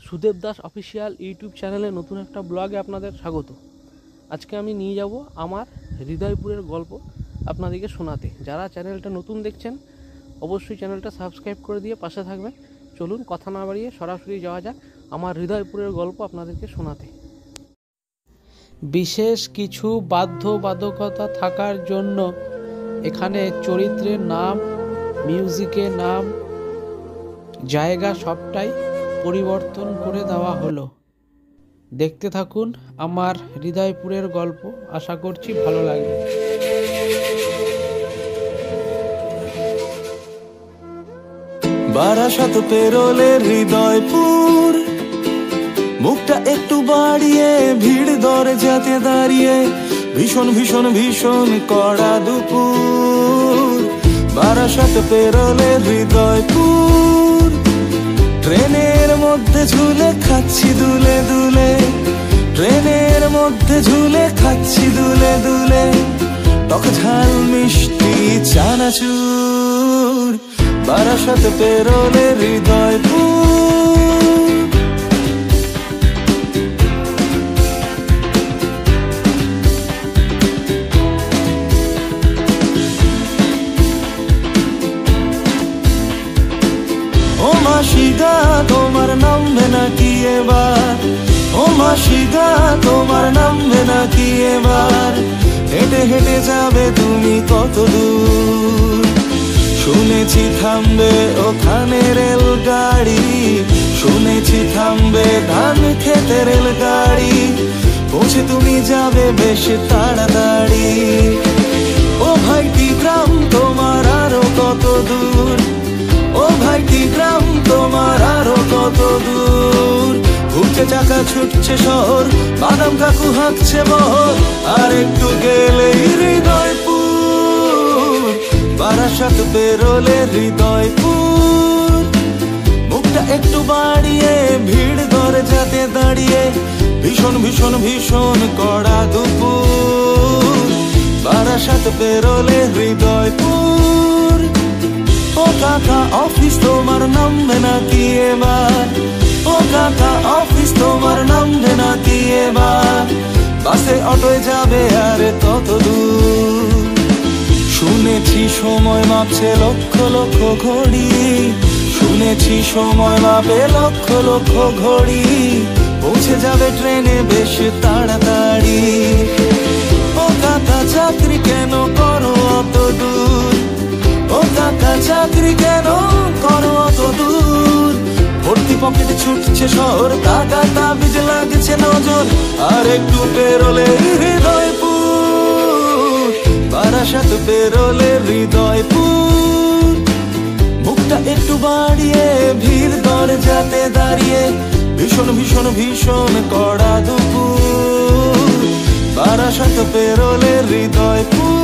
Sudeb Das official YouTube চ্যানেলে নতুন একটা ব্লগে আপনাদের স্বাগত। আজকে আমি নিয়ে যাব আমার হৃদয়পুরের গল্প আপনাদেরকে শোনাতে। যারা চ্যানেলটা নতুন দেখছেন অবশ্যই চ্যানেলটা সাবস্ক্রাইব করে দিয়ে পাশে থাকবেন। চলুন কথা না বাড়িয়ে সরাসরি যাওয়া যাক আমার হৃদয়পুরের গল্প আপনাদেরকে শোনাতে। বিশেষ কিছু বাধ্যবাধকতা থাকার জন্য এখানে চরিত্রের নাম, মিউজিকের নাম, জায়গা সবটাই পরিবর্তন করে দেওয়া হলো। দেখতে থাকুন আমার হৃদয়পুরের গল্প, আশা করছি ভালো লাগবে। বারাসাত পেরোলে হৃদয়পুর, মুখটা একটু বাড়িয়ে ভিড় দরজাতে দাঁড়িয়ে, ভীষণ ভীষণ ভীষণ কড়া দুপুর। বারাসাত পেরোলে হৃদয়পুর, ট্রেনের মধ্যে ঝুলে খাচ্ছি দুলে দুলে, ট্রেনের মধ্যে ঝুলে খাচ্ছি দুলে দুলে, টক ঝাল মিষ্টি চানাচুর। বারাসাত পেরোলে হৃদয়পুর, ও মাসিগা তোমার নামবে নাকি এবার, ও মাসিগা তোমার নামবে নাকি এবার, হেঁটে হেঁটে যাবে তুমি কত দূর। শুনেছি থামবে ওখানে রেলগাড়ি, শুনেছি থামবে ধান খেতে রেলগাড়ি, পৌঁছে তুমি যাবে বেশ তাড়াতাড়ি। ও ভাইটি গ্রাম তোমার আরো কত দূর, ও ভাইটি গ্রাম তোমার আরো কত দূর। ঘুরছে চাকা ছুটছে শহর, বাদাম কাকু হাঁকছে বহর, আর একটু গেলেই হৃদয়পুর। বারাসাত বেরোলে হৃদয়পুর, মুখটা একটু বাড়িয়ে ভিড় দরজাতে দাঁড়িয়ে, ভীষণ ভীষণ ভীষণ কড়া দুপুর। বারাসাত বেরোলে হৃদয়পুর, ও কাকা অফিস তোমার নামবে নাকি এবার, ও কাকা অফিস তোমার নামবে নাকি এবার, বাসে অটোয় যাবে আর কত দূর। শুনেছি সময় মাপছে লক্ষ লক্ষ ঘড়ি, শুনেছি সময় মাপে লক্ষ লক্ষ ঘড়ি, পৌঁছে যাবে ট্রেনে বেশ তাড়াতাড়ি। ও কাকা চাকরি কেন করো অত দূর, ও কাকা চাকরি কেন করো অত দূর। ভর্তি পকেটে ছুটছে শহর, কাকা তাবিজ লাগছে নজর, আর একটু পেরোলে হৃদয়পুর। বারাসাত পেরোলে হৃদয়পুর, মুখটা একটু বাড়িয়ে ভিড় দরজাতে দাঁড়িয়ে, ভীষণ ভীষণ ভীষণ কড়া দুপুর। বারাসাত পেরোলে হৃদয়পুর।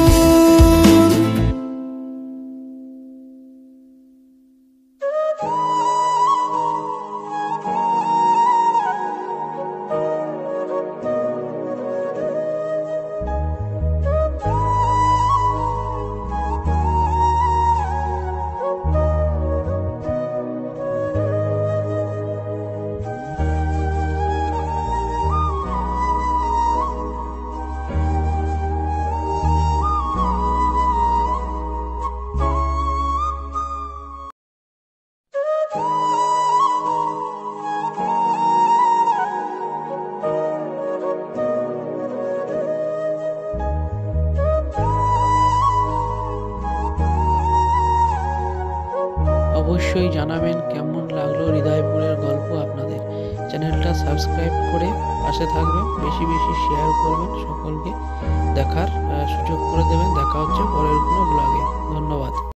অবশ্যই জানাবেন কেমন লাগলো হৃদয়পুরের গল্প আপনাদের। চ্যানেলটা সাবস্ক্রাইব করে পাশে থাকবেন, বেশি বেশি শেয়ার করবেন, সকলকে দেখার সুযোগ করে দেবেন। দেখা হচ্ছে পরের কোনো ব্লগে। ধন্যবাদ।